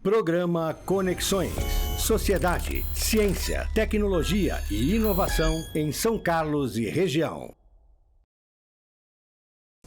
Programa Conexões. Sociedade, ciência, tecnologia e inovação em São Carlos e região.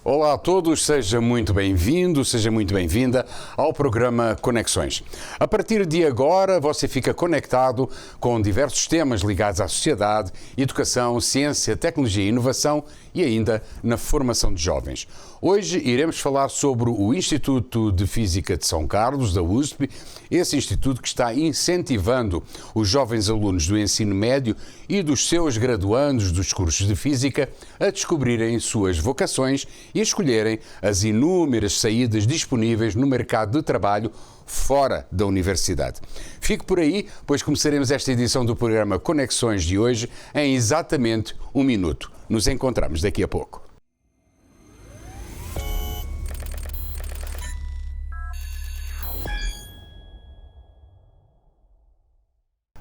Olá a todos, seja muito bem-vindo, seja muito bem-vinda ao programa Conexões. A partir de agora você fica conectado com diversos temas ligados à sociedade, educação, ciência, tecnologia e inovação e ainda na formação de jovens. Hoje iremos falar sobre o Instituto de Física de São Carlos, da USP, esse instituto que está incentivando os jovens alunos do ensino médio e dos seus graduandos dos cursos de Física a descobrirem suas vocações e escolherem as inúmeras saídas disponíveis no mercado de trabalho fora da universidade. Fique por aí, pois começaremos esta edição do programa Conexões de hoje em exatamente 1 minuto. Nos encontramos daqui a pouco.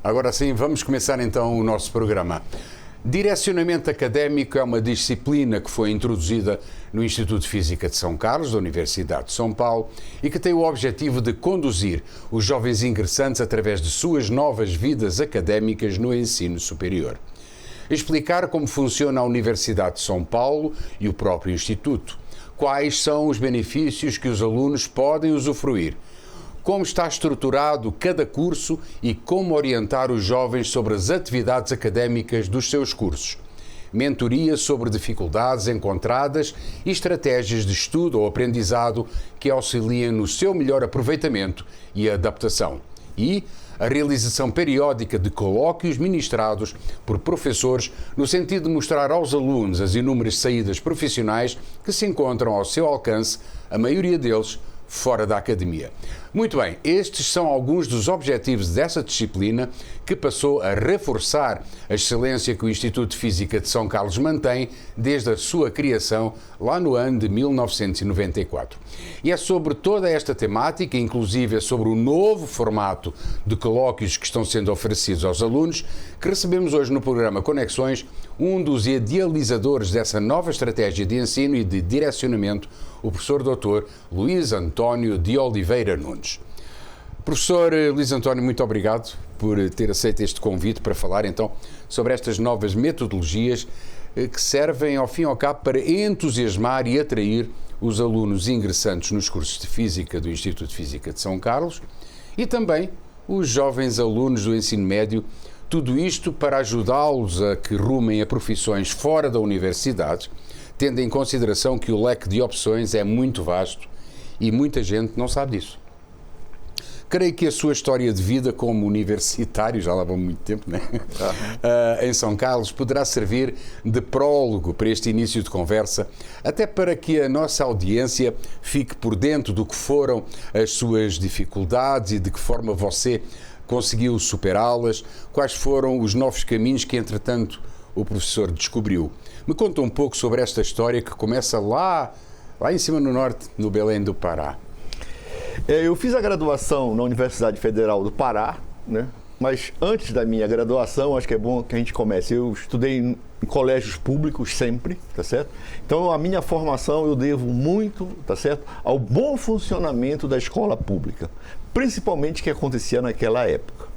Agora sim, vamos começar então o nosso programa. Direcionamento académico é uma disciplina que foi introduzida no Instituto de Física de São Carlos, da Universidade de São Paulo, e que tem o objetivo de conduzir os jovens ingressantes através de suas novas vidas académicas no ensino superior. Explicar como funciona a Universidade de São Paulo e o próprio Instituto, quais são os benefícios que os alunos podem usufruir, como está estruturado cada curso e como orientar os jovens sobre as atividades académicas dos seus cursos. Mentoria sobre dificuldades encontradas e estratégias de estudo ou aprendizado que auxiliem no seu melhor aproveitamento e adaptação. E a realização periódica de colóquios ministrados por professores no sentido de mostrar aos alunos as inúmeras saídas profissionais que se encontram ao seu alcance, a maioria deles fora da academia. Muito bem, estes são alguns dos objetivos dessa disciplina que passou a reforçar a excelência que o Instituto de Física de São Carlos mantém desde a sua criação lá no ano de 1994. E é sobre toda esta temática, inclusive é sobre o novo formato de colóquios que estão sendo oferecidos aos alunos, que recebemos hoje no programa Conexões um dos idealizadores dessa nova estratégia de ensino e de direcionamento, o professor Dr. Luís António de Oliveira Nunes. Professor Luís António, muito obrigado por ter aceito este convite para falar então sobre estas novas metodologias que servem ao fim e ao cabo para entusiasmar e atrair os alunos ingressantes nos cursos de Física do Instituto de Física de São Carlos e também os jovens alunos do ensino médio, tudo isto para ajudá-los a que rumem a profissões fora da universidade, tendo em consideração que o leque de opções é muito vasto e muita gente não sabe disso. Creio que a sua história de vida como universitário, já lá vão muito tempo, né? Em São Carlos, poderá servir de prólogo para este início de conversa, até para que a nossa audiência fique por dentro do que foram as suas dificuldades e de que forma você conseguiu superá-las, quais foram os novos caminhos que, entretanto, o professor descobriu. Me conta um pouco sobre esta história que começa lá em cima no norte, no Belém do Pará. Eu fiz a graduação na Universidade Federal do Pará, né? Mas antes da minha graduação, acho que é bom que a gente comece. Eu estudei em colégios públicos sempre, tá certo? Então, a minha formação eu devo muito, tá certo, ao bom funcionamento da escola pública, principalmente o que acontecia naquela época.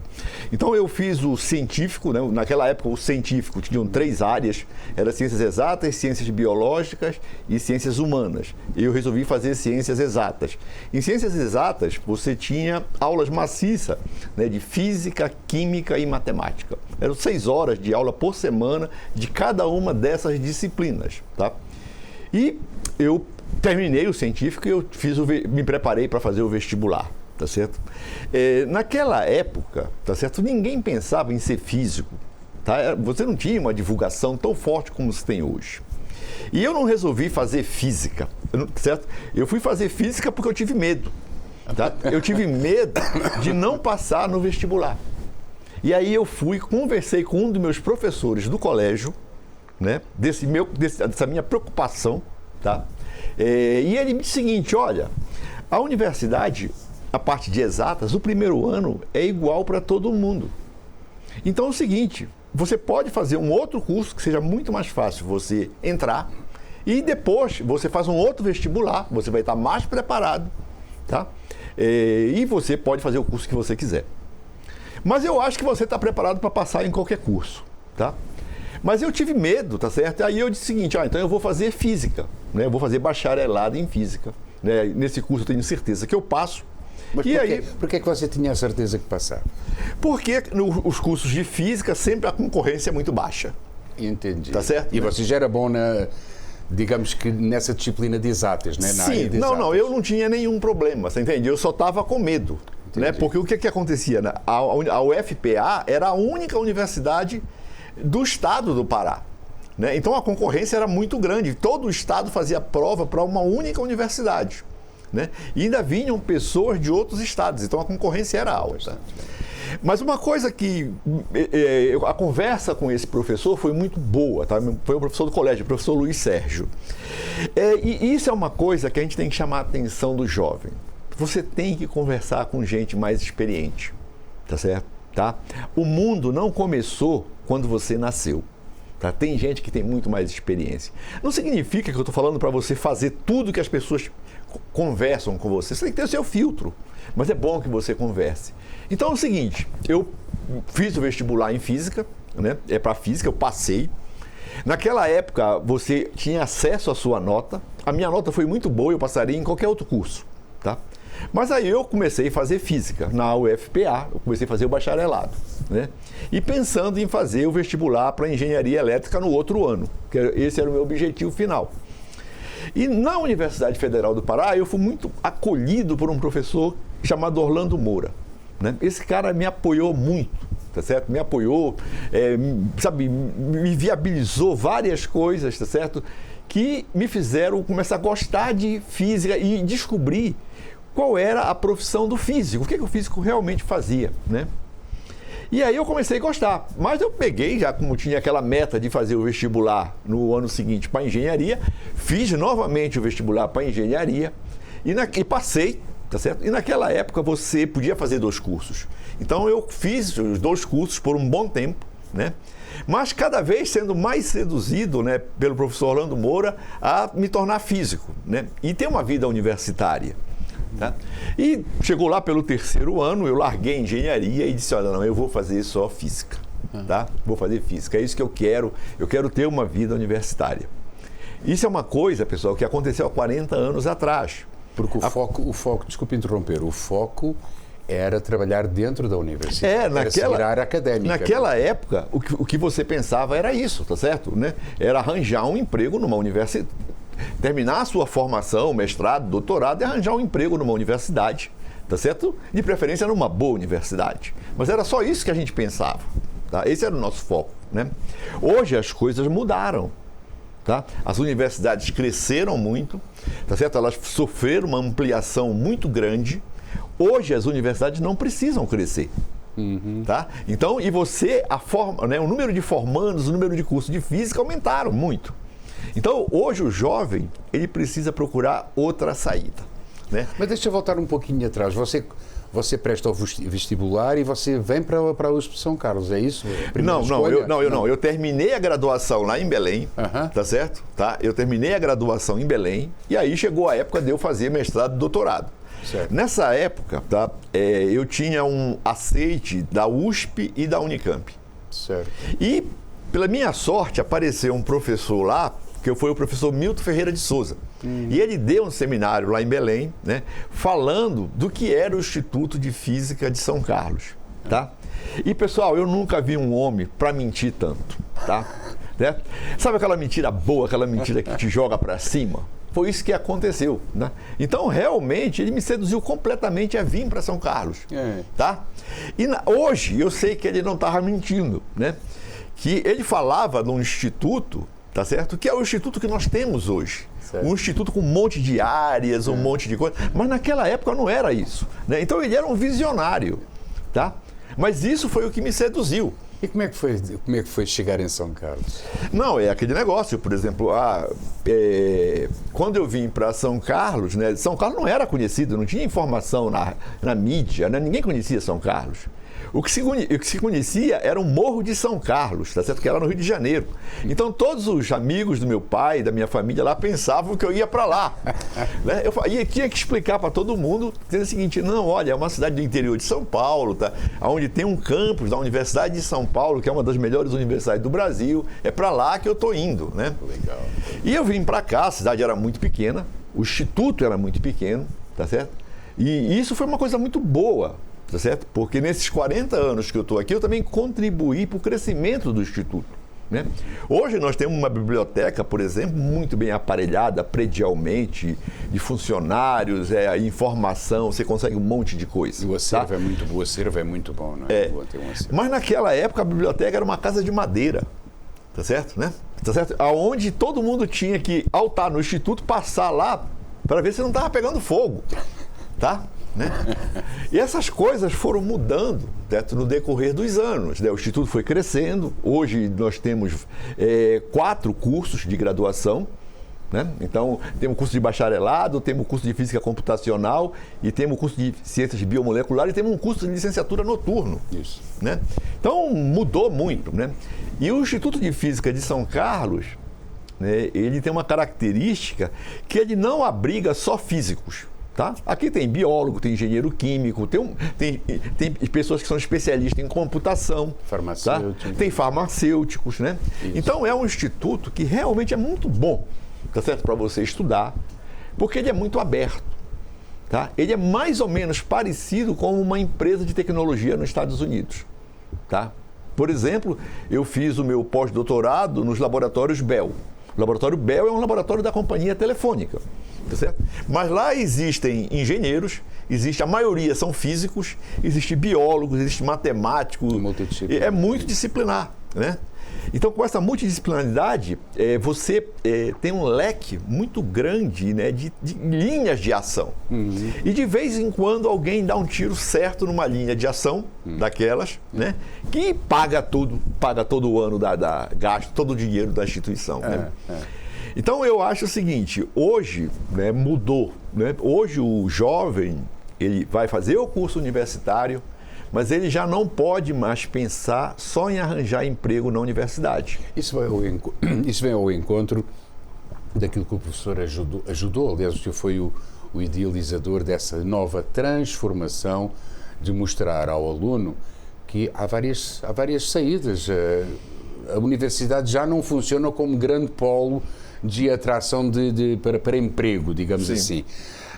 Então eu fiz o científico, né? Naquela época o científico tinham 3 áreas, era ciências exatas, ciências biológicas e ciências humanas. Eu resolvi fazer ciências exatas. Em ciências exatas você tinha aulas maciças, né, de física, química e matemática. Eram 6 horas de aula por semana de cada uma dessas disciplinas, tá? E eu terminei o científico e eu me preparei para fazer o vestibular. Tá certo? Naquela época, tá certo? Ninguém pensava em ser físico, tá? Você não tinha uma divulgação tão forte como se tem hoje. E eu não resolvi fazer física, certo? Eu fui fazer física porque eu tive medo, tá? Eu tive medo de não passar no vestibular. E aí eu conversei com um dos meus professores do colégio, né? Dessa minha preocupação, tá? E ele me disse o seguinte: olha, a universidade, a parte de exatas, o primeiro ano é igual para todo mundo. Então é o seguinte, você pode fazer um outro curso que seja muito mais fácil você entrar e depois você faz um outro vestibular, você vai estar mais preparado, tá? E você pode fazer o curso que você quiser. Mas eu acho que você está preparado para passar em qualquer curso, tá? Mas eu tive medo, tá certo? Aí eu disse o seguinte, então eu vou fazer física, né? Eu vou fazer bacharelado em física, né? Nesse curso eu tenho certeza que eu passo. Mas por que você tinha a certeza que passava? Porque os cursos de física sempre a concorrência é muito baixa. Entendi. Tá certo? E você já era bom digamos que nessa disciplina de exatas, né? Sim, não, eu não tinha nenhum problema, você entende? Eu só estava com medo, né? Porque o que acontecia? Né? A UFPA era a única universidade do estado do Pará, né? Então a concorrência era muito grande, todo o estado fazia prova para uma única universidade, né? E ainda vinham pessoas de outros estados, então a concorrência era alta. Mas uma coisa que a conversa com esse professor foi muito boa, tá? Foi o professor do colégio, o professor Luiz Sérgio. E isso é uma coisa que a gente tem que chamar a atenção do jovem. Você tem que conversar com gente mais experiente, tá certo? Tá? O mundo não começou quando você nasceu. Tá? Tem gente que tem muito mais experiência. Não significa que eu estou falando para você fazer tudo que as pessoas conversam com você. Você tem que ter o seu filtro, mas é bom que você converse. Então é o seguinte, eu fiz o vestibular em física, né? Para física, eu passei. Naquela época, você tinha acesso à sua nota. A minha nota foi muito boa, eu passaria em qualquer outro curso, tá? Mas aí eu comecei a fazer física na UFPA, eu comecei a fazer o bacharelado, né? E pensando em fazer o vestibular para engenharia elétrica no outro ano, que esse era o meu objetivo final. E na Universidade Federal do Pará, eu fui muito acolhido por um professor chamado Orlando Moura, né? Esse cara me apoiou muito, tá certo? Me apoiou, me viabilizou várias coisas, tá certo? Que me fizeram começar a gostar de física e descobrir qual era a profissão do físico, o que o físico realmente fazia, né? E aí eu comecei a gostar, mas eu peguei, já como tinha aquela meta de fazer o vestibular no ano seguinte para engenharia, fiz novamente o vestibular para engenharia e passei, tá certo? E naquela época você podia fazer 2 cursos. Então eu fiz os 2 cursos por um bom tempo, né? Mas cada vez sendo mais seduzido, né, pelo professor Orlando Moura a me tornar físico, né? E ter uma vida universitária. Tá? E chegou lá pelo 3º ano, eu larguei a engenharia e disse, olha, não, eu vou fazer só física, tá? Vou fazer física, é isso que eu quero ter uma vida universitária. Isso é uma coisa, pessoal, que aconteceu há 40 anos atrás. Porque o foco, desculpe interromper, o foco era trabalhar dentro da universidade, era seguir a área académica. Naquela época, o que você pensava era isso, tá certo? Né? Era arranjar um emprego numa universidade, terminar a sua formação, mestrado, doutorado e arranjar um emprego numa universidade, tá certo? De preferência numa boa universidade. Mas era só isso que a gente pensava, tá? Esse era o nosso foco, né? Hoje as coisas mudaram, tá? As universidades cresceram muito, tá certo? Elas sofreram uma ampliação muito grande. Hoje as universidades não precisam crescer. Tá? Então, e você, né, o número de formandos, o número de cursos de física aumentaram muito. Então, hoje o jovem, ele precisa procurar outra saída, né? Mas deixa eu voltar um pouquinho atrás. Você presta o vestibular e você vem para a USP São Carlos, é isso? Eu terminei a graduação lá em Belém, tá certo? Tá? Eu terminei a graduação em Belém e aí chegou a época de eu fazer mestrado e doutorado. Certo. Nessa época, tá, eu tinha um aceite da USP e da Unicamp. Certo. E, pela minha sorte, apareceu um professor lá, que foi o professor Milton Ferreira de Souza. E ele deu um seminário lá em Belém, né, falando do que era o Instituto de Física de São Carlos. Tá? E, pessoal, eu nunca vi um homem para mentir tanto. Tá? Né? Sabe aquela mentira boa, aquela mentira que te joga para cima? Foi isso que aconteceu, né? Então, realmente, ele me seduziu completamente a vir para São Carlos, tá? E hoje, eu sei que ele não estava mentindo, né? Que ele falava de um instituto, tá certo? Que é o instituto que nós temos hoje. Certo. Um instituto com um monte de áreas, um monte de coisa. Mas naquela época não era isso, né? Então, ele era um visionário, tá? Mas isso foi o que me seduziu. E como é que foi chegar em São Carlos? Não, é aquele negócio, por exemplo, quando eu vim para São Carlos, né, São Carlos não era conhecido, não tinha informação na mídia, né, ninguém conhecia São Carlos. O que se conhecia era o Morro de São Carlos, tá certo? Que era no Rio de Janeiro. Então todos os amigos do meu pai, da minha família lá, pensavam que eu ia para lá. Né? E tinha que explicar para todo mundo, dizendo o seguinte, não, olha, é uma cidade do interior de São Paulo, tá? Onde tem um campus da Universidade de São Paulo, que é uma das melhores universidades do Brasil, é para lá que eu estou indo, né? Legal. E eu vim para cá, a cidade era muito pequena, o instituto era muito pequeno, tá certo? E isso foi uma coisa muito boa, tá certo? Porque nesses 40 anos que eu estou aqui, eu também contribuí para o crescimento do Instituto. Né? Hoje nós temos uma biblioteca, por exemplo, muito bem aparelhada, predialmente, de funcionários, informação, você consegue um monte de coisa. E o acervo, tá? o acervo é muito bom, não é? Boa ter um acervo. Mas naquela época a biblioteca era uma casa de madeira, tá certo? Né? Tá certo? Onde todo mundo tinha que, ao estar no Instituto, passar lá para ver se não estava pegando fogo. Tá? Né? E essas coisas foram mudando, certo? No decorrer dos anos. Né? O Instituto foi crescendo. Hoje nós temos 4 cursos de graduação. Né? Então, temos o curso de bacharelado, temos o curso de física computacional e temos o curso de ciências biomoleculares e temos um curso de licenciatura noturno. Isso. Né? Então, mudou muito. Né? E o Instituto de Física de São Carlos, né, ele tem uma característica que ele não abriga só físicos. Tá? Aqui tem biólogo, tem engenheiro químico, tem pessoas que são especialistas em computação, farmacêutico. Tá? Tem farmacêuticos, né? Então é um instituto que realmente é muito bom, tá certo? Para você estudar, porque ele é muito aberto. Tá? Ele é mais ou menos parecido com uma empresa de tecnologia nos Estados Unidos. Tá? Por exemplo, eu fiz o meu pós-doutorado nos laboratórios Bell. O laboratório Bell é um laboratório da companhia telefônica. Tá certo? Mas lá existem engenheiros, a maioria são físicos, existe biólogos, existe matemático, é multidisciplinar, né? Então, com essa multidisciplinaridade, você tem um leque muito grande, né, de linhas de ação. Uhum. E de vez em quando alguém dá um tiro certo numa linha de ação daquelas, né, que paga todo o ano, gasta todo o dinheiro da instituição. Né? Então, eu acho o seguinte, hoje, né, mudou. Né? Hoje o jovem, ele vai fazer o curso universitário, mas ele já não pode mais pensar só em arranjar emprego na universidade. Isso vem ao encontro daquilo que o professor ajudou. Aliás, o senhor foi o idealizador dessa nova transformação de mostrar ao aluno que há várias saídas. A universidade já não funciona como grande polo de atração para emprego, digamos assim.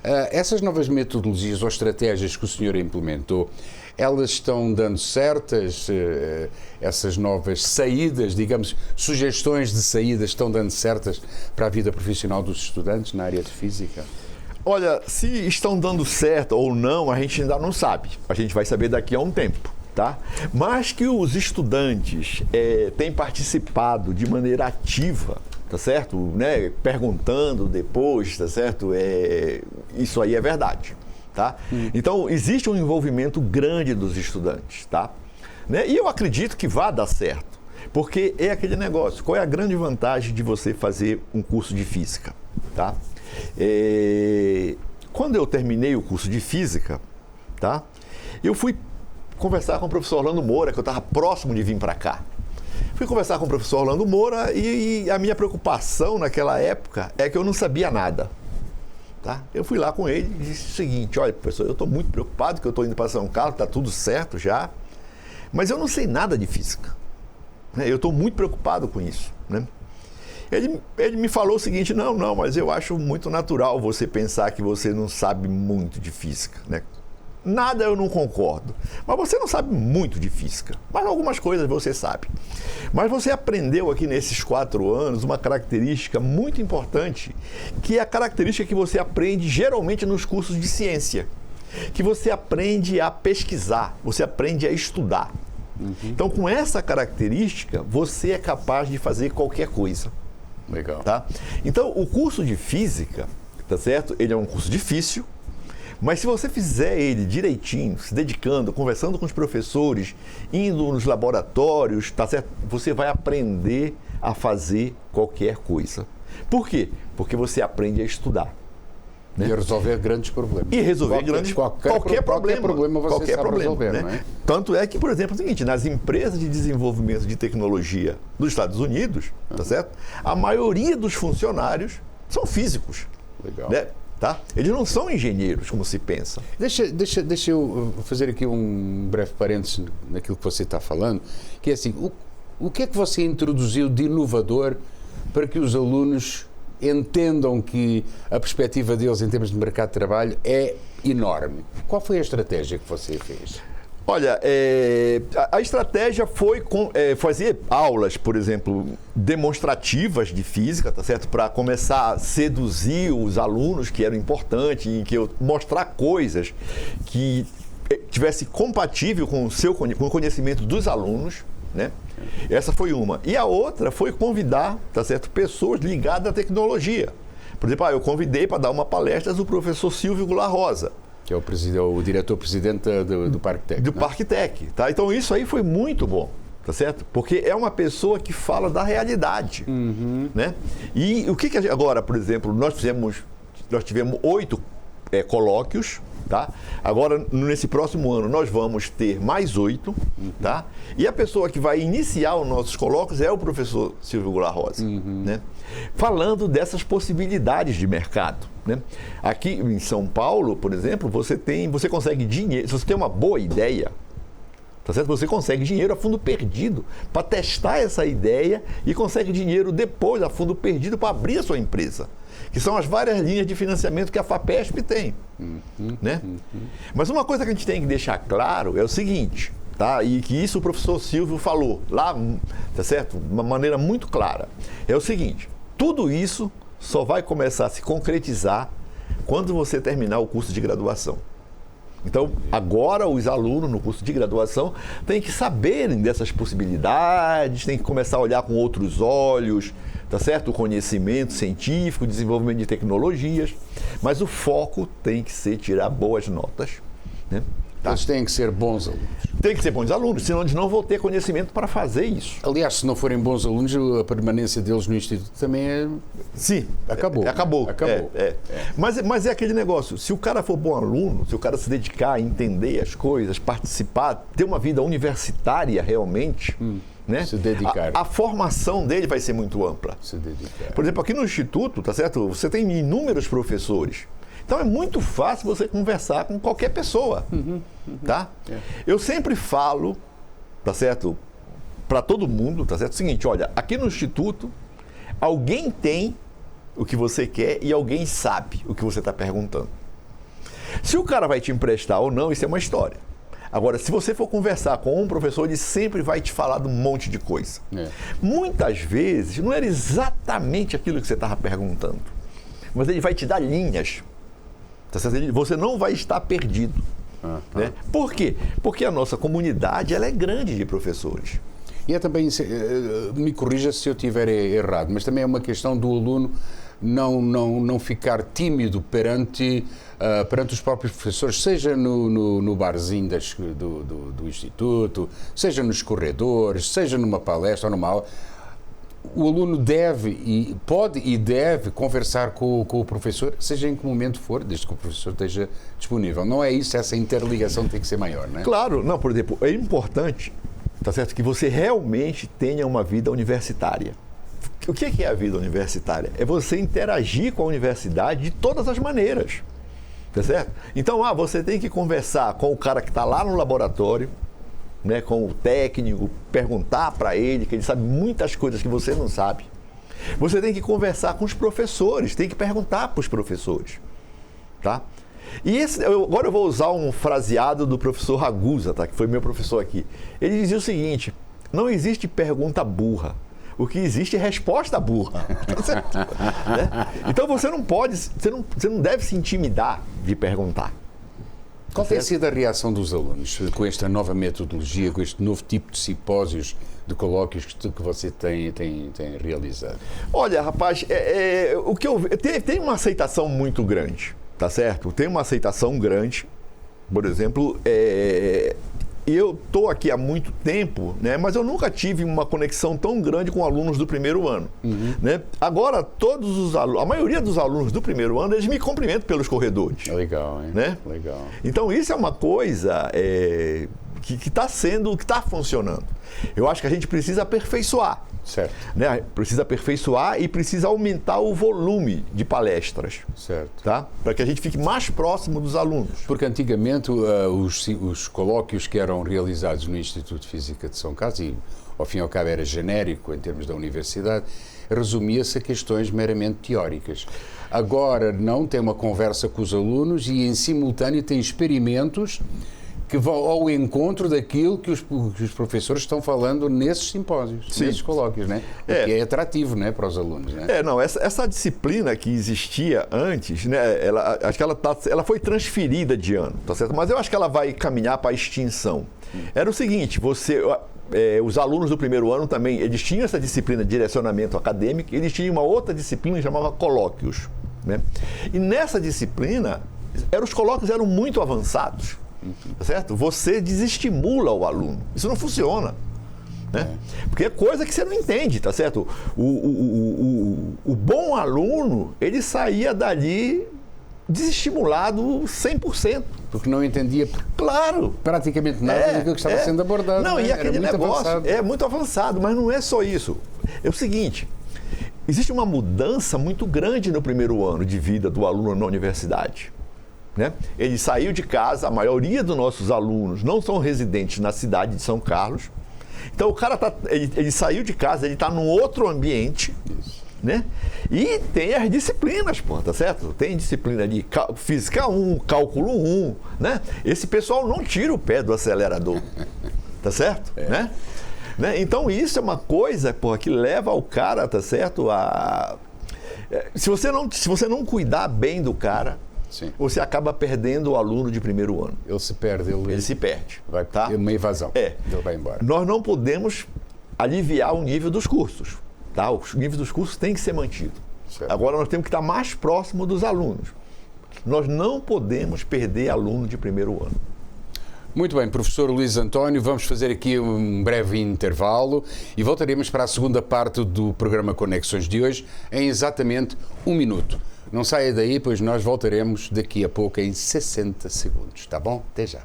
Essas novas metodologias ou estratégias que o senhor implementou, elas estão dando certas, essas novas saídas, digamos, sugestões de saídas estão dando certas para a vida profissional dos estudantes na área de física? Olha, se estão dando certo ou não, a gente ainda não sabe. A gente vai saber daqui a um tempo. Tá? Mas que os estudantes têm participado de maneira ativa, tá certo? Né? Perguntando depois, tá certo? Isso aí é verdade, tá? Então, existe um envolvimento grande dos estudantes, tá? Né? E eu acredito que vai dar certo, porque é aquele negócio. Qual é a grande vantagem de você fazer um curso de física, tá? Quando eu terminei o curso de física, tá? Eu fui conversar com o professor Orlando Moura, que eu estava próximo de vir para cá. Fui conversar com o professor Orlando Moura e a minha preocupação naquela época é que eu não sabia nada. Tá? Eu fui lá com ele e disse o seguinte, olha, professor, eu estou muito preocupado que eu estou indo para São Carlos, está tudo certo já, mas eu não sei nada de física. Eu estou muito preocupado com isso. Né? Ele me falou o seguinte, não, mas eu acho muito natural você pensar que você não sabe muito de física, né? Nada eu não concordo, mas você não sabe muito de física, mas algumas coisas você sabe. Mas você aprendeu aqui nesses 4 anos uma característica muito importante, que é a característica que você aprende geralmente nos cursos de ciência, que você aprende a pesquisar, você aprende a estudar. Uhum. Então, com essa característica, você é capaz de fazer qualquer coisa. Legal. Tá? Então, o curso de física, tá certo? Ele é um curso difícil, mas se você fizer ele direitinho, se dedicando, conversando com os professores, indo nos laboratórios, tá certo? Você vai aprender a fazer qualquer coisa. Por quê? Porque você aprende a estudar. E resolver grandes problemas. E resolver qualquer problema você sabe resolver, né? Não é? Tanto é que, por exemplo, é o seguinte, nas empresas de desenvolvimento de tecnologia dos Estados Unidos, tá certo? A maioria dos funcionários são físicos. Legal. Né? Tá? Eles não são engenheiros, como se pensa. Deixa eu fazer aqui um breve parênteses naquilo que você está falando, que é assim, o que é que você introduziu de inovador para que os alunos entendam que a perspectiva deles em termos de mercado de trabalho é enorme? Qual foi a estratégia que você fez? Olha, a estratégia foi fazer aulas, por exemplo, demonstrativas de física, tá certo? Para começar a seduzir os alunos, que era importante, em que eu mostrar coisas que tivesse compatível com o conhecimento dos alunos, né? Essa foi uma. E a outra foi convidar, tá certo, pessoas ligadas à tecnologia. Por exemplo, eu convidei para dar uma palestra o professor Silvio Goulart Rosa, que é o diretor-presidente do Parque Tech. Do Parque Tech, tá? Então isso aí foi muito bom, tá certo? Porque é uma pessoa que fala da realidade, né? E o que agora, por exemplo, nós tivemos 8 colóquios, tá? Agora, nesse próximo ano, nós vamos ter mais 8, tá? E a pessoa que vai iniciar os nossos colóquios é o professor Silvio Goulart Rosa, né? Falando dessas possibilidades de mercado, né? Aqui em São Paulo, por exemplo, você consegue dinheiro, se você tem uma boa ideia, tá certo? Você consegue dinheiro a fundo perdido para testar essa ideia e consegue dinheiro depois a fundo perdido para abrir a sua empresa, que são as várias linhas de financiamento que a FAPESP tem, né? Mas uma coisa que a gente tem que deixar claro é o seguinte, tá? E que isso o professor Silvio falou lá, tá certo? De uma maneira muito clara. É o seguinte, tudo isso só vai começar a se concretizar quando você terminar o curso de graduação. Então, agora os alunos no curso de graduação têm que saberem dessas possibilidades, têm que começar a olhar com outros olhos, tá certo? O conhecimento científico, o desenvolvimento de tecnologias, mas o foco tem que ser tirar boas notas, né? Tá. Eles têm que ser bons alunos. Tem que ser bons alunos, senão eles não vão ter conhecimento para fazer isso. Aliás, se não forem bons alunos, a permanência deles no Instituto também é... Sim, acabou. Acabou. Mas é aquele negócio, se o cara for bom aluno, se o cara se dedicar a entender as coisas, participar, ter uma vida universitária realmente, né? Se dedicar. A formação dele vai ser muito ampla. Se dedicar. Por exemplo, aqui no Instituto, tá certo? Você tem inúmeros professores. Então é muito fácil você conversar com qualquer pessoa, tá? Eu sempre falo, tá certo, para todo mundo, tá certo? O seguinte, olha, aqui no Instituto, alguém tem o que você quer e alguém sabe o que você está perguntando. Se o cara vai te emprestar ou não, isso é uma história. Agora, se você for conversar com um professor, ele sempre vai te falar de um monte de coisa. Muitas vezes, não era exatamente aquilo que você estava perguntando, mas ele vai te dar linhas. Você não vai estar perdido. Né? Por quê? Porque a nossa comunidade ela é grande de professores. E é também, me corrija se eu estiver errado, mas também é uma questão do aluno não ficar tímido perante os próprios professores, seja no barzinho do Instituto, seja nos corredores, seja numa palestra ou numa aula. O aluno pode e deve conversar com o professor, seja em que momento for, desde que o professor esteja disponível. Não é isso, essa interligação tem que ser maior, não é? Claro, não, por exemplo, é importante, tá certo, que você realmente tenha uma vida universitária. O que é a vida universitária? É você interagir com a universidade de todas as maneiras, tá certo? Então, você tem que conversar com o cara que está lá no laboratório, né, com o técnico, perguntar para ele, que ele sabe muitas coisas que você não sabe. Você tem que conversar com os professores, tem que perguntar para os professores, tá? E agora eu vou usar um fraseado do professor Ragusa, tá, que foi meu professor aqui. Ele dizia o seguinte, não existe pergunta burra, o que existe é resposta burra. Né? Então você não deve se intimidar de perguntar. Qual tem sido a reação dos alunos com esta nova metodologia, com este novo tipo de simpósios, de colóquios que você tem realizado? Olha, rapaz, o que tem uma aceitação muito grande, tá certo? Tem uma aceitação grande. Por exemplo, eu estou aqui há muito tempo, né, mas eu nunca tive uma conexão tão grande com alunos do primeiro ano. Né? Agora, todos os alunos, a maioria dos alunos do primeiro ano, eles me cumprimentam pelos corredores. Legal, hein? Né? Legal. Então, isso é uma coisa que está funcionando. Eu acho que a gente precisa aperfeiçoar. Certo. Né? Precisa aperfeiçoar e precisa aumentar o volume de palestras. Certo. Tá? Para que a gente fique mais próximo dos alunos. Porque antigamente os colóquios que eram realizados no Instituto de Física de São Carlos, e ao fim e ao cabo era genérico em termos da universidade, resumia-se a questões meramente teóricas. Agora não, tem uma conversa com os alunos e em simultâneo tem experimentos que vão ao encontro daquilo que os professores estão falando nesses simpósios, nesses colóquios, né? O que é atrativo, né, para os alunos, né? Essa disciplina que existia antes, né, acho que ela foi transferida de ano, tá certo? Mas eu acho que ela vai caminhar para a extinção. Era o seguinte, os alunos do primeiro ano também, eles tinham essa disciplina de direcionamento acadêmico, eles tinham uma outra disciplina que chamava colóquios, né? E nessa disciplina, os colóquios eram muito avançados. Tá certo? Você desestimula o aluno. Isso não funciona. Né? Porque é coisa que você não entende, tá certo? O bom aluno, ele saía dali desestimulado 100%. Porque não entendia praticamente nada daquilo que estava sendo abordado. Não, né? e aquele negócio avançado. É muito avançado, mas não é só isso. É o seguinte, existe uma mudança muito grande no primeiro ano de vida do aluno na universidade. Né? Ele saiu de casa, a maioria dos nossos alunos não são residentes na cidade de São Carlos. Então o cara ele saiu de casa, ele está num outro ambiente. Isso. Né? E tem as disciplinas, pô, tá certo? Tem disciplina de Física 1, Cálculo 1, né? Esse pessoal não tira o pé do acelerador, tá certo? Né? Então isso é uma coisa, pô, que leva o cara, tá certo? Se você não cuidar bem do cara, sim, você acaba perdendo o aluno de primeiro ano. Ele se perde. Ele se perde. Vai ter uma evasão. Ele vai embora. Nós não podemos aliviar o nível dos cursos. Tá? O nível dos cursos tem que ser mantido. Certo. Agora nós temos que estar mais próximo dos alunos. Nós não podemos perder aluno de primeiro ano. Muito bem, professor Luís António, vamos fazer aqui um breve intervalo e voltaremos para a segunda parte do programa Conexões de hoje em exatamente 1 minuto. Não saia daí, pois nós voltaremos daqui a pouco em 60 segundos, tá bom? Até já.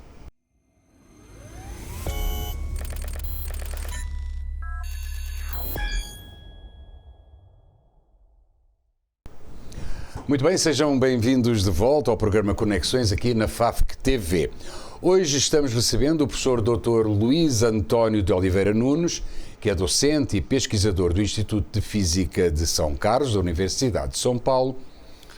Muito bem, sejam bem-vindos de volta ao programa Conexões aqui na FAFC TV. Hoje estamos recebendo o professor Dr. Luís António de Oliveira Nunes, que é docente e pesquisador do Instituto de Física de São Carlos, da Universidade de São Paulo,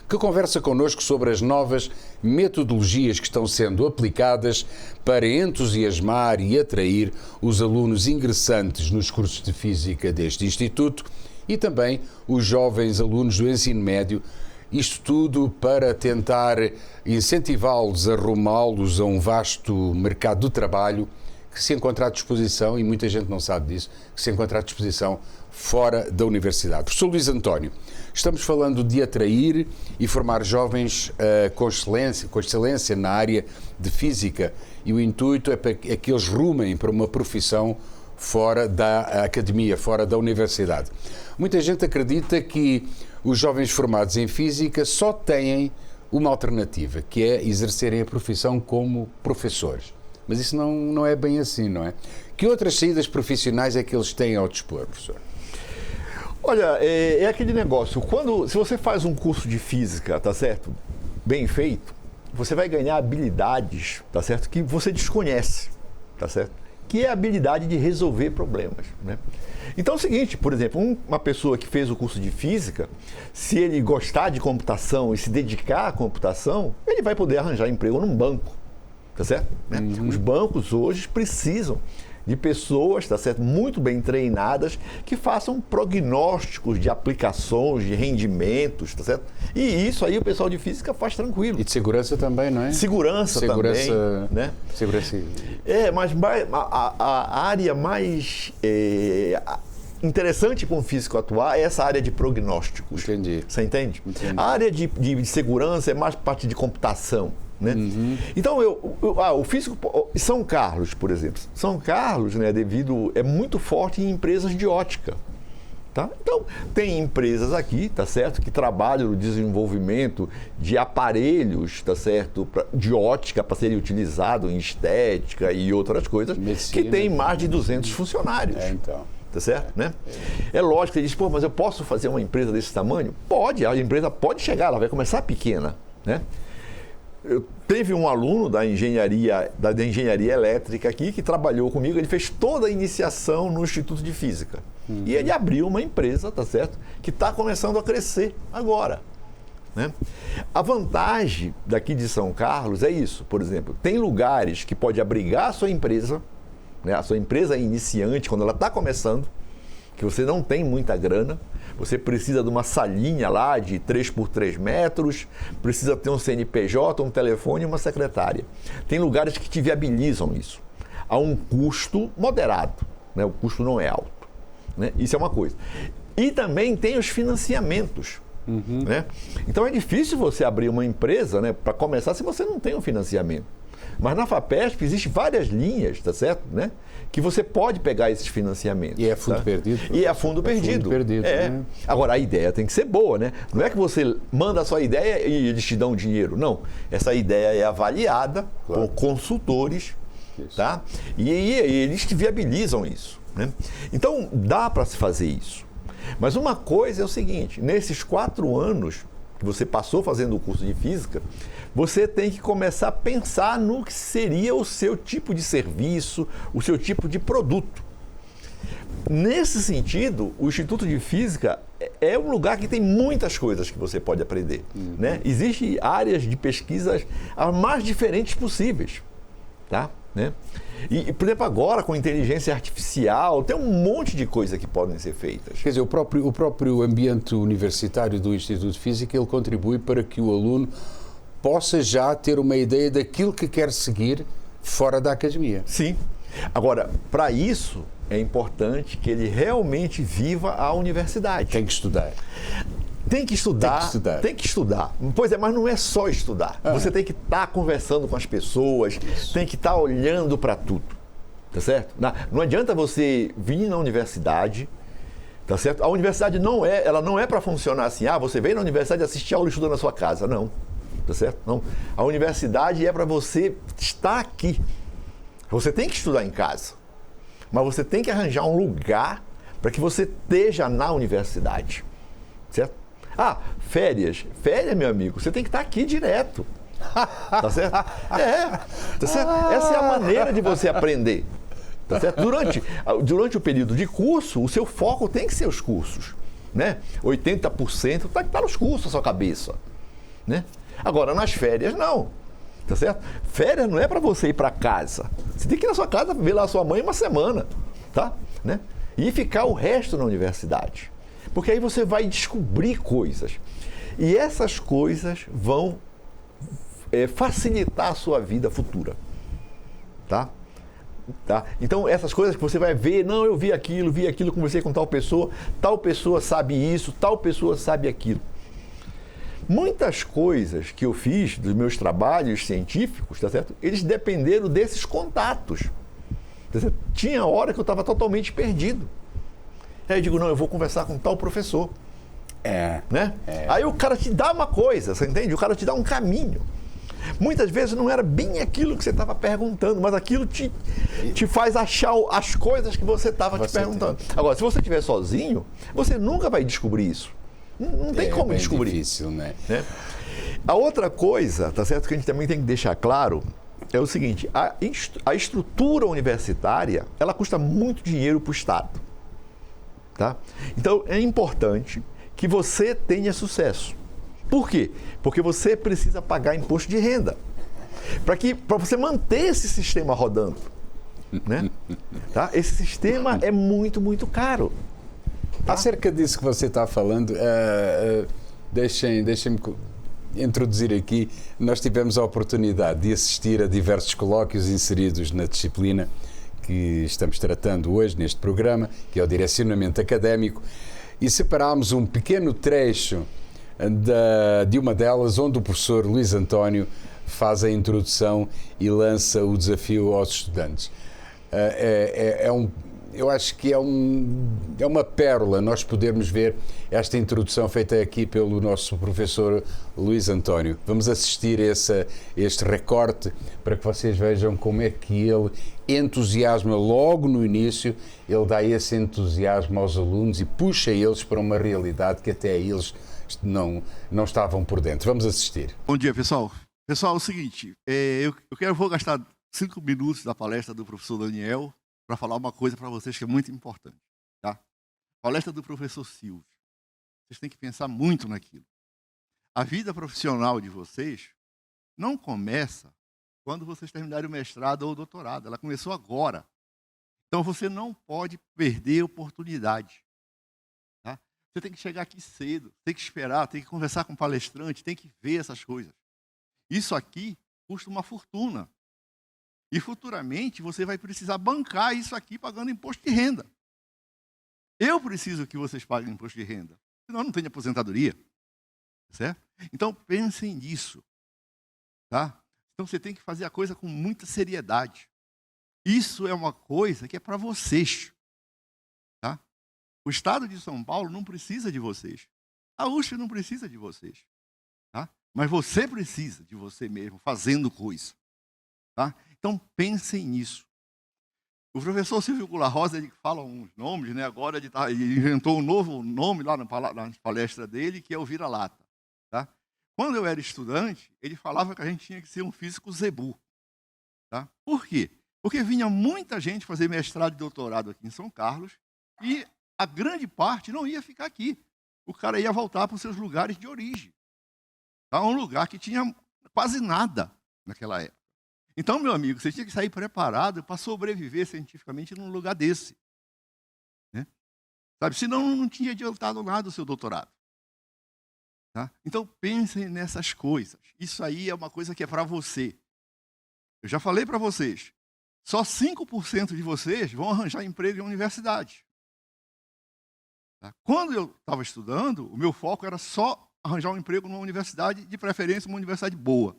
que conversa connosco sobre as novas metodologias que estão sendo aplicadas para entusiasmar e atrair os alunos ingressantes nos cursos de Física deste Instituto e também os jovens alunos do ensino médio, isto tudo para tentar incentivá-los, arrumá-los a um vasto mercado do trabalho que se encontra à disposição, e muita gente não sabe disso, que se encontra à disposição fora da universidade. Professor Luís António, estamos falando de atrair e formar jovens com excelência na área de física, e o intuito é que eles rumem para uma profissão fora da academia, fora da universidade. Muita gente acredita que os jovens formados em física só têm uma alternativa, que é exercerem a profissão como professores. Mas isso não é bem assim, não é? Que outras saídas profissionais é que eles têm ao dispor, professor? Olha, é aquele negócio, se você faz um curso de física, tá certo? Bem feito, você vai ganhar habilidades, tá certo? Que você desconhece, tá certo? Que é a habilidade de resolver problemas, né? Então é o seguinte, por exemplo, uma pessoa que fez o curso de física, se ele gostar de computação e se dedicar à computação, ele vai poder arranjar emprego num banco, tá certo? Né? Os bancos hoje precisam de pessoas, tá certo, muito bem treinadas, que façam prognósticos de aplicações, de rendimentos, tá certo? E isso aí o pessoal de física faz tranquilo. E de segurança também, não é? Segurança também, né? Segurança. Mas a área mais interessante para um físico atuar é essa área de prognósticos. Entendi. Você entende? Entendi. A área de segurança é mais parte de computação. Né? Então, o físico... São Carlos, por exemplo. São Carlos, né, é muito forte em empresas de ótica. Tá? Então, tem empresas aqui, tá certo, que trabalham no desenvolvimento de aparelhos, tá certo, de ótica para serem utilizados em estética e outras coisas, medicina, que tem mais de 200 funcionários. Então. Tá certo? Né? É lógico que ele diz, pô, mas eu posso fazer uma empresa desse tamanho? Pode, a empresa pode chegar, ela vai começar pequena, né? Teve um aluno da engenharia elétrica aqui que trabalhou comigo, ele fez toda a iniciação no Instituto de Física. E ele abriu uma empresa, tá certo? Que está começando a crescer agora. Né? A vantagem daqui de São Carlos é isso, por exemplo, tem lugares que pode abrigar a sua empresa, né? A sua empresa iniciante, quando ela está começando, que você não tem muita grana, você precisa de uma salinha lá de 3x3 metros, precisa ter um CNPJ, um telefone e uma secretária. Tem lugares que te viabilizam isso, a um custo moderado, né? O custo não é alto. Né? Isso é uma coisa. E também tem os financiamentos. Né? Então é difícil você abrir uma empresa, né, para começar se você não tem um financiamento. Mas na FAPESP existem várias linhas, tá certo? Né? Que você pode pegar esses financiamentos. E é fundo perdido? E é fundo perdido. Fundo perdido, né? Agora, a ideia tem que ser boa, né? Não é que você manda a sua ideia e eles te dão dinheiro. Não. Essa ideia é avaliada por consultores, tá? E eles te viabilizam isso. Né? Então, dá para se fazer isso. Mas uma coisa é o seguinte, nesses 4 anos que você passou fazendo o curso de Física, você tem que começar a pensar no que seria o seu tipo de serviço, o seu tipo de produto. Nesse sentido, o Instituto de Física é um lugar que tem muitas coisas que você pode aprender. Né? Existem áreas de pesquisas as mais diferentes possíveis. Tá? Né? E, por exemplo, agora com inteligência artificial, tem um monte de coisas que podem ser feitas. Quer dizer, o próprio ambiente universitário do Instituto de Física, ele contribui para que o aluno possa já ter uma ideia daquilo que quer seguir fora da academia. Sim. Agora, para isso, é importante que ele realmente viva a universidade. Tem que estudar. Tem que estudar. Pois é, mas não é só estudar. Você tem que estar conversando com as pessoas, tem que estar olhando para tudo, tá certo? Não adianta você vir na universidade, tá certo? A universidade não é para funcionar assim, você vem na universidade assistir aula e estuda na sua casa, não, tá certo? Não. A universidade é para você estar aqui. Você tem que estudar em casa, mas você tem que arranjar um lugar para que você esteja na universidade, certo? Férias, meu amigo, você tem que estar aqui direto. Tá certo? Tá certo? Essa é a maneira de você aprender. Tá certo? Durante o período de curso, o seu foco tem que ser os cursos. Né? 80% está nos cursos a sua cabeça. Né? Agora, nas férias, não. Tá certo? Férias não é para você ir para casa. Você tem que ir na sua casa ver lá a sua mãe uma semana. Tá? Né? E ficar o resto na universidade. Porque aí você vai descobrir coisas. E essas coisas vão facilitar a sua vida futura. Tá? Então, essas coisas que você vai ver, não, eu vi aquilo, conversei com tal pessoa sabe isso, tal pessoa sabe aquilo. Muitas coisas que eu fiz dos meus trabalhos científicos, tá certo? Eles dependeram desses contatos. Tá certo? Tinha hora que eu estava totalmente perdido. Aí eu digo, não, eu vou conversar com tal professor. Né? Aí o cara te dá uma coisa, você entende? O cara te dá um caminho. Muitas vezes não era bem aquilo que você estava perguntando, mas aquilo te faz achar as coisas que você estava te perguntando. Agora, se você estiver sozinho, você nunca vai descobrir isso. Não tem como descobrir. É difícil, né? A outra coisa, tá certo, que a gente também tem que deixar claro, é o seguinte, a estrutura universitária, ela custa muito dinheiro para o Estado. Tá? Então, é importante que você tenha sucesso. Por quê? Porque você precisa pagar imposto de renda. Para você manter esse sistema rodando. Né? Tá? Esse sistema é muito, muito caro. Tá? Acerca disso que você está falando, deixem-me introduzir aqui. Nós tivemos a oportunidade de assistir a diversos colóquios inseridos na disciplina que estamos tratando hoje neste programa, que é o direcionamento académico, e separámos um pequeno trecho de uma delas, onde o professor Luís António faz a introdução e lança o desafio aos estudantes. Eu acho que é uma pérola nós podermos ver esta introdução feita aqui pelo nosso professor Luís António. Vamos assistir a este recorte para que vocês vejam como é que ele entusiasma logo no início, ele dá esse entusiasmo aos alunos e puxa eles para uma realidade que até eles não estavam por dentro. Vamos assistir. Bom dia, pessoal. Pessoal, é o seguinte, eu vou gastar 5 minutos da palestra do professor Daniel para falar uma coisa para vocês que é muito importante, tá? Palestra do professor Silvio. Vocês têm que pensar muito naquilo. A vida profissional de vocês não começa quando vocês terminarem o mestrado ou o doutorado. Ela começou agora. Então, você não pode perder a oportunidade. Tá? Você tem que chegar aqui cedo, tem que esperar, tem que conversar com o palestrante, tem que ver essas coisas. Isso aqui custa uma fortuna. E futuramente você vai precisar bancar isso aqui pagando imposto de renda. Eu preciso que vocês paguem imposto de renda, senão não tem aposentadoria. Certo? Então pensem nisso. Tá? Então você tem que fazer a coisa com muita seriedade. Isso é uma coisa que é para vocês. Tá? O Estado de São Paulo não precisa de vocês. A USP não precisa de vocês. Tá? Mas você precisa de você mesmo, fazendo coisa. Tá? Então, pensem nisso. O professor Silvio Goulart Rosa, ele fala uns nomes, né? Agora ele inventou um novo nome lá na palestra dele, que é o vira-lata. Tá? Quando eu era estudante, ele falava que a gente tinha que ser um físico zebu. Tá? Por quê? Porque vinha muita gente fazer mestrado e doutorado aqui em São Carlos e a grande parte não ia ficar aqui. O cara ia voltar para os seus lugares de origem. Tá? Um lugar que tinha quase nada naquela época. Então, meu amigo, você tinha que sair preparado para sobreviver cientificamente num lugar desse. Né? Sabe? Senão não tinha adiantado nada o seu doutorado. Tá? Então, pensem nessas coisas. Isso aí é uma coisa que é para você. Eu já falei para vocês, só 5% de vocês vão arranjar emprego em universidade. Tá? Quando eu estava estudando, o meu foco era só arranjar um emprego numa universidade, de preferência uma universidade boa.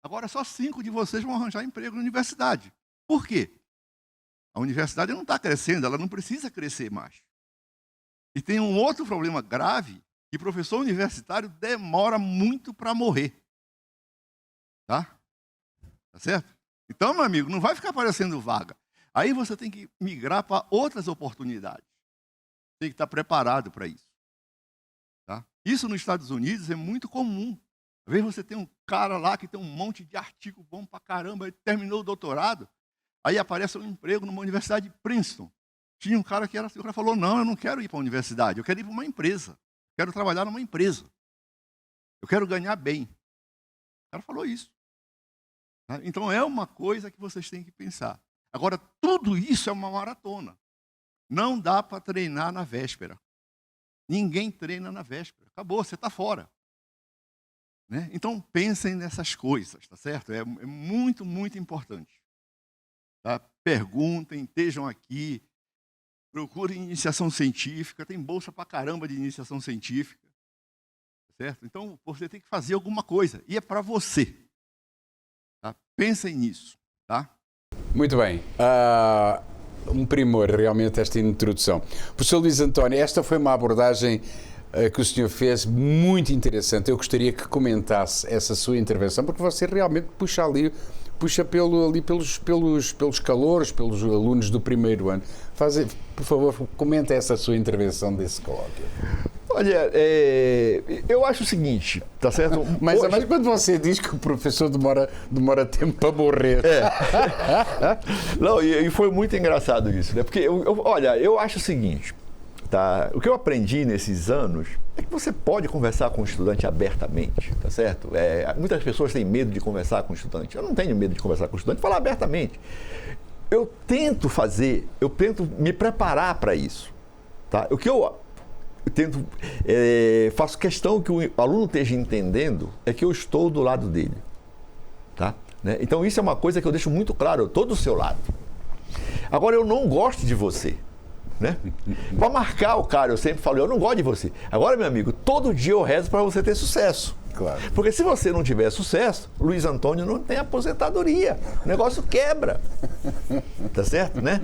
Agora, só 5 de vocês vão arranjar emprego na universidade. Por quê? A universidade não está crescendo, ela não precisa crescer mais. E tem um outro problema grave, que professor universitário demora muito para morrer. Tá? Tá certo? Então, meu amigo, não vai ficar aparecendo vaga. Aí você tem que migrar para outras oportunidades. Tem que estar preparado para isso. Tá? Isso nos Estados Unidos é muito comum. Às vezes você tem um cara lá que tem um monte de artigo bom pra caramba, ele terminou o doutorado, aí aparece um emprego numa universidade de Princeton. Tinha um cara que era assim, o cara falou, não, eu não quero ir para a universidade, eu quero ir para uma empresa. Eu quero trabalhar numa empresa. Eu quero ganhar bem. O cara falou isso. Então é uma coisa que vocês têm que pensar. Agora, tudo isso é uma maratona. Não dá para treinar na véspera. Ninguém treina na véspera. Acabou, você está fora. Né? Então, pensem nessas coisas, tá certo? É muito, muito importante. Tá? Perguntem, estejam aqui, procurem iniciação científica, tem bolsa pra caramba de iniciação científica, tá certo? Então, você tem que fazer alguma coisa, e é para você. Tá? Pensem nisso. Tá? Muito bem. Um primor, realmente, esta introdução. Professor Luís António, esta foi uma abordagem que o senhor fez muito interessante. Eu gostaria que comentasse essa sua intervenção, porque você realmente puxa pelos calouros, pelos alunos do primeiro ano. Por favor, comenta essa sua intervenção desse colóquio. Olha, eu acho o seguinte, tá certo? Mas quando você diz que o professor demora tempo para morrer. Não, e foi muito engraçado isso, né? Porque, eu acho o seguinte, tá? O que eu aprendi nesses anos é que você pode conversar com o estudante abertamente, tá certo? Muitas pessoas têm medo de conversar com o estudante. Eu não tenho medo de conversar com o estudante, falar abertamente. Eu tento me preparar para isso, tá? O que eu faço questão que o aluno esteja entendendo é que eu estou do lado dele, tá? Né? Então isso é uma coisa que eu deixo muito claro, eu estou do seu lado. Agora eu não gosto de você, né? Para marcar o cara, eu sempre falo, eu não gosto de você. Agora, meu amigo, todo dia eu rezo para você ter sucesso. Claro. Porque se você não tiver sucesso, Luiz Antônio não tem aposentadoria. O negócio quebra. Tá certo, né?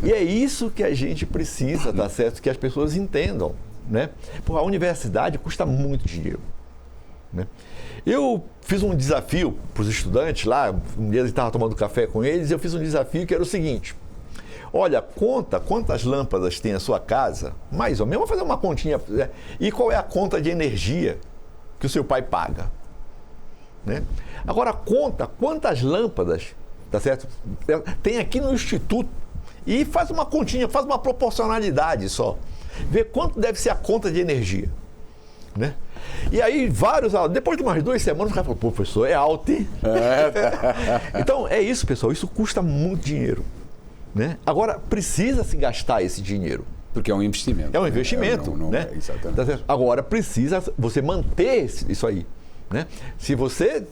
E é isso que a gente precisa, tá certo? Que as pessoas entendam, né? Porque a universidade custa muito dinheiro, né? Eu fiz um desafio para os estudantes lá, um dia eu estava tomando café com eles, e eu fiz um desafio que era o seguinte: olha, conta quantas lâmpadas tem a sua casa, mais ou menos, vamos fazer uma continha, e qual é a conta de energia que o seu pai paga, né? Agora conta quantas lâmpadas, tá certo, tem aqui no Instituto, e faz uma continha, faz uma proporcionalidade só, vê quanto deve ser a conta de energia, né? E aí vários alunos, depois de umas 2 semanas, o cara falou: pô, professor, é alto, hein? Então é isso, pessoal, isso custa muito dinheiro, né? Agora precisa se gastar esse dinheiro. Porque é um investimento. É um investimento, né? Exatamente. Agora precisa você manter isso aí, né? Se você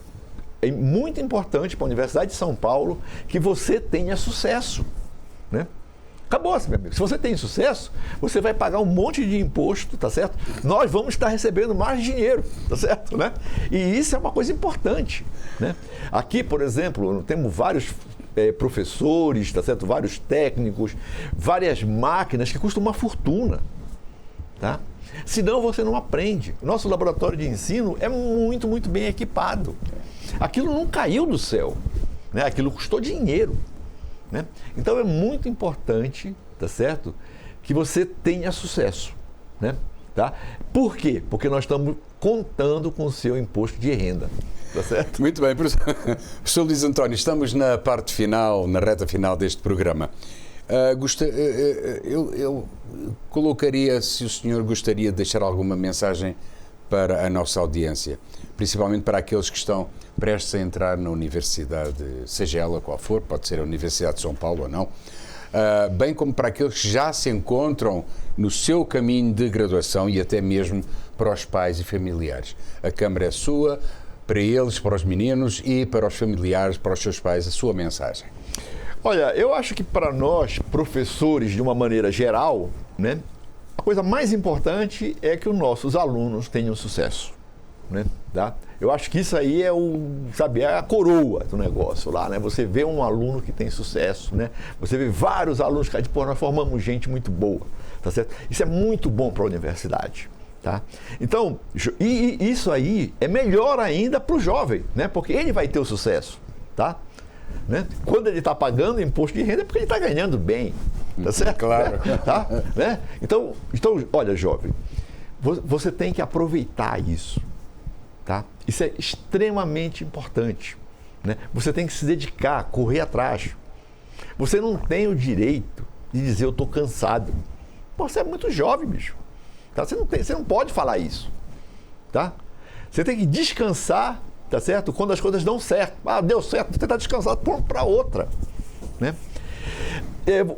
é muito importante para a Universidade de São Paulo que você tenha sucesso, né? Acabou-se, meu amigo. Se você tem sucesso, você vai pagar um monte de imposto, tá certo? Nós vamos estar recebendo mais dinheiro, tá certo, né? E isso é uma coisa importante, né? Aqui, por exemplo, temos vários professores, tá certo? Vários técnicos, várias máquinas que custam uma fortuna, tá? Senão você não aprende. O nosso laboratório de ensino é muito, muito bem equipado. Aquilo não caiu do céu, né? Aquilo custou dinheiro, né? Então é muito importante, tá certo, que você tenha sucesso, né? Tá? Por quê? Porque nós estamos contando com o seu imposto de renda, tá certo? Muito bem, professor Luiz António, estamos na parte final, na reta final deste programa. Eu colocaria, se o senhor gostaria de deixar alguma mensagem para a nossa audiência, principalmente para aqueles que estão prestes a entrar na universidade, seja ela qual for, pode ser a Universidade de São Paulo ou não, bem como para aqueles que já se encontram no seu caminho de graduação e até mesmo para os pais e familiares. A Câmara é sua, para eles, para os meninos e para os familiares, para os seus pais, a sua mensagem. Olha, eu acho que para nós, professores, de uma maneira geral, né, a coisa mais importante é que os nossos alunos tenham sucesso, né, tá? Eu acho que isso aí é é a coroa do negócio lá, né? Você vê um aluno que tem sucesso, né? Você vê vários alunos que, pô, nós formamos gente muito boa, tá certo? Isso é muito bom para a universidade, tá? Então, e isso aí é melhor ainda para o jovem, né? Porque ele vai ter o sucesso, tá? Né? Quando ele está pagando imposto de renda é porque ele está ganhando bem, tá certo? Claro. Tá? Né? Então, olha, jovem, você tem que aproveitar isso, tá? Isso é extremamente importante, né? Você tem que se dedicar, correr atrás. Você não tem o direito de dizer eu estou cansado. Pô, você é muito jovem, bicho. Tá? Você não pode falar isso, tá? Você tem que descansar, tá certo? Quando as coisas dão certo. Ah, deu certo, você está descansado para outra, né?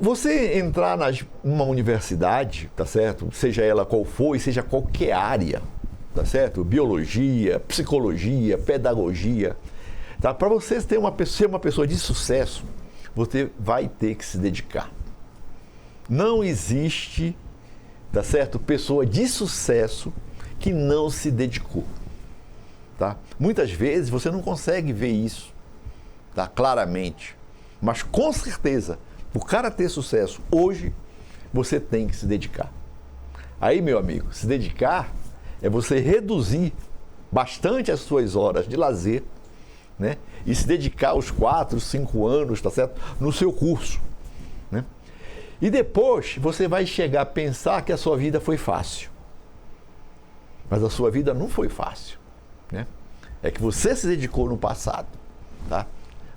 Você entrar numa universidade, tá certo? Seja ela qual for e seja qualquer área, tá certo? Biologia, psicologia, pedagogia, tá? Para você ser uma pessoa de sucesso, você vai ter que se dedicar. Não existe, tá certo? Pessoa de sucesso que não se dedicou, tá? Muitas vezes você não consegue ver isso, tá? Claramente, mas com certeza, o cara ter sucesso hoje, você tem que se dedicar. Aí, meu amigo, se dedicar é você reduzir bastante as suas horas de lazer, né? E se dedicar os 4, 5 anos, tá certo? No seu curso, né? E depois você vai chegar a pensar que a sua vida foi fácil. Mas a sua vida não foi fácil, né? É que você se dedicou no passado, tá?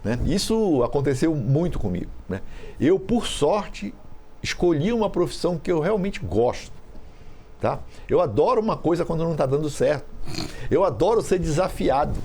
Né? Isso aconteceu muito comigo, né? Eu, por sorte, escolhi uma profissão que eu realmente gosto, tá? Eu adoro uma coisa quando não está dando certo. Eu adoro ser desafiado,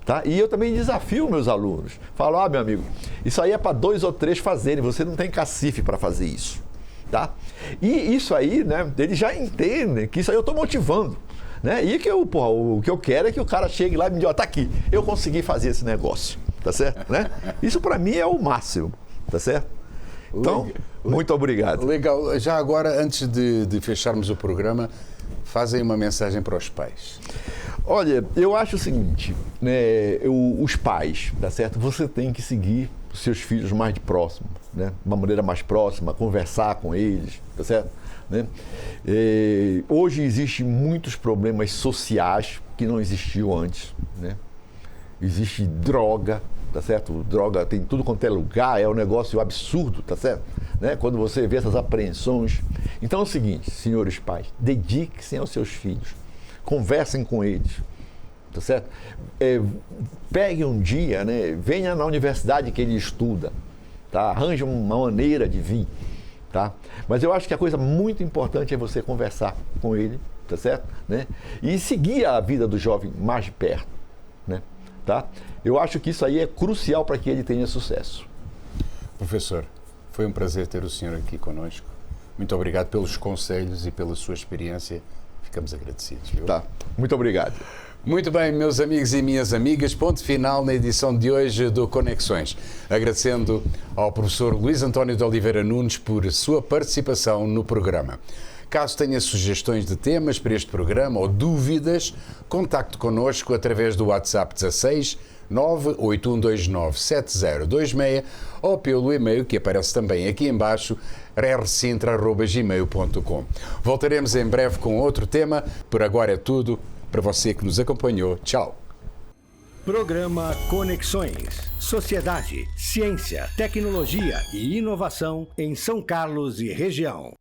tá? E eu também desafio meus alunos. Falo, meu amigo, isso aí é para 2 ou 3 fazerem, você não tem cacife para fazer isso, tá? E isso aí, né, eles já entendem que isso aí eu estou motivando, né? E que o que eu quero é que o cara chegue lá e me diga, tá aqui, eu consegui fazer esse negócio, tá certo? Né? Isso para mim é o máximo, tá certo? Então, muito obrigado. Legal. Já agora, antes de fecharmos o programa, fazem uma mensagem para os pais. Olha, eu acho o seguinte, né, os pais, tá certo? Você tem que seguir os seus filhos mais de próximo, né? De uma maneira mais próxima, conversar com eles, tá certo? Né? Hoje existem muitos problemas sociais que não existiam antes, né? Existe droga, tá certo? Droga tem tudo quanto é lugar, é um negócio absurdo, tá certo? Né? Quando você vê essas apreensões. Então é o seguinte, senhores pais, dediquem-se aos seus filhos, conversem com eles, tá certo? Pegue um dia, né? Venha na universidade que ele estuda, tá? Arranje uma maneira de vir, tá? Mas eu acho que a coisa muito importante é você conversar com ele, tá certo? Né? E seguir a vida do jovem mais de perto, né? Tá? Eu acho que isso aí é crucial para que ele tenha sucesso. Professor, foi um prazer ter o senhor aqui conosco. Muito obrigado pelos conselhos e pela sua experiência. Ficamos agradecidos, viu? Tá, muito obrigado. Muito bem, meus amigos e minhas amigas, ponto final na edição de hoje do Conexões. Agradecendo ao professor Luís António de Oliveira Nunes por sua participação no programa. Caso tenha sugestões de temas para este programa ou dúvidas, contacte connosco através do WhatsApp 16 981297026 ou pelo e-mail que aparece também aqui em baixo, rrsintra@gmail.com. Voltaremos em breve com outro tema. Por agora é tudo. Para você que nos acompanhou, tchau. Programa Conexões. Sociedade, ciência, tecnologia e inovação em São Carlos e região.